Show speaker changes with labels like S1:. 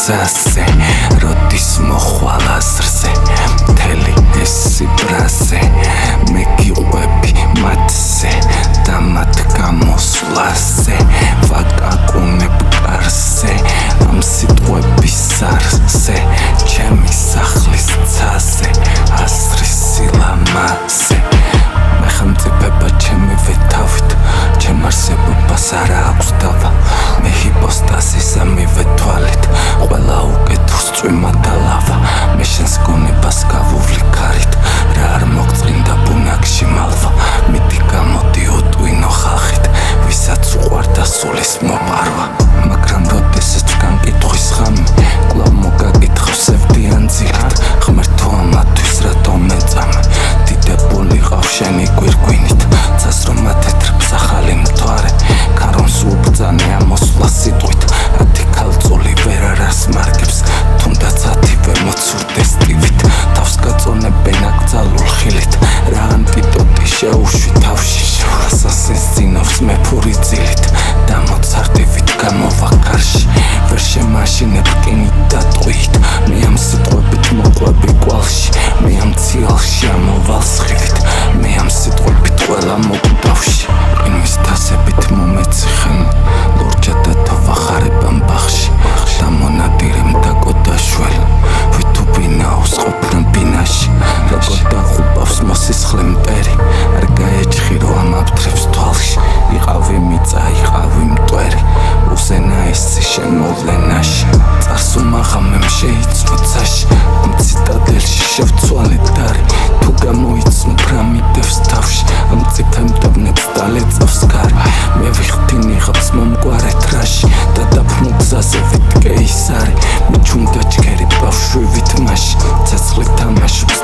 S1: გზაზე როდის მოხვალ აზრზე მთელი ეს სიბრაზე მე გიყვები მათზე და მათ გამოსვლაზე ვაკაკუნებ კარზე ამ სიტყვების ზარზე ჩემი სახლის ცაზე ასრის სილამაზე მე ხელმწიფება ჩემი ვეთავით ჩემ არსებობას არა აქვს დავა მე ჰიპოსტაზის ამივე თვალით ყველა უკეთურს წვიმა და ლავა მე შენს გონებას გავუვლი ქარით რა არ მოგწინდა ბუნაგში მალვა მიდი გამოდი უტვინო ხალხით ვისაც უყვარდა სულის მოპარვა მაგრამ როდესაც განკითხვის ხამი კვლავ მოგაკითხავს ევდიან ძილით ღმერთო ამათვის რატომ მეწამე დიდებული ყავ შენი გვირგვინით ცას რომ ათეთრებს ახალი მთვარე ქარონს უბრძანე ამოსვლა სიტყვით ათი ქალწული ვერ არას მარგებს თუნდაც ათივე მოცურდეს ტივით თავს გაწონებენ აკრძალულ ხილით რა ანტიდოტი შეუშვი თავში ასასინს წინავს მე ფური ძილით და მოცარტივით გამოვა კარში ვერ შემაშინებ რკინით და ტყვიით მე ამ სიტყვებით მოყვები კვალში მე ამ ციალში ამოვალ სხივით მე ამ სიტყვებით ყველა მოგდავში ყინვის თასებით მომეციხენ ლურჯად და თავახარებ ამ ბაღში და მონადირემ დაკოდაშველ ვითუბინაოს ყოფნა ბინაში როგორ დაღუპავს მოსისხლე მტერი არ გაეჭხირო ამ აფთრებს თვალში იყავი მიწა იყავი მტვერი უზენა ისცი შემოვლენაში წარსუმაღამემ შეიწოცაში ამ ციტადელში შევცვალე დარი თუ გამოიცნობ რა მიდევს თავში ამ წიფემდაბნებს დალეწავს გარი მე ვიხდი ნიღაბს მომგვარეთ რაში და დაფნო გზაზე ვიტკე ის არი მიჩუნდა ჯგერი ბავშვივით მასში ცეცხლით თამაშობს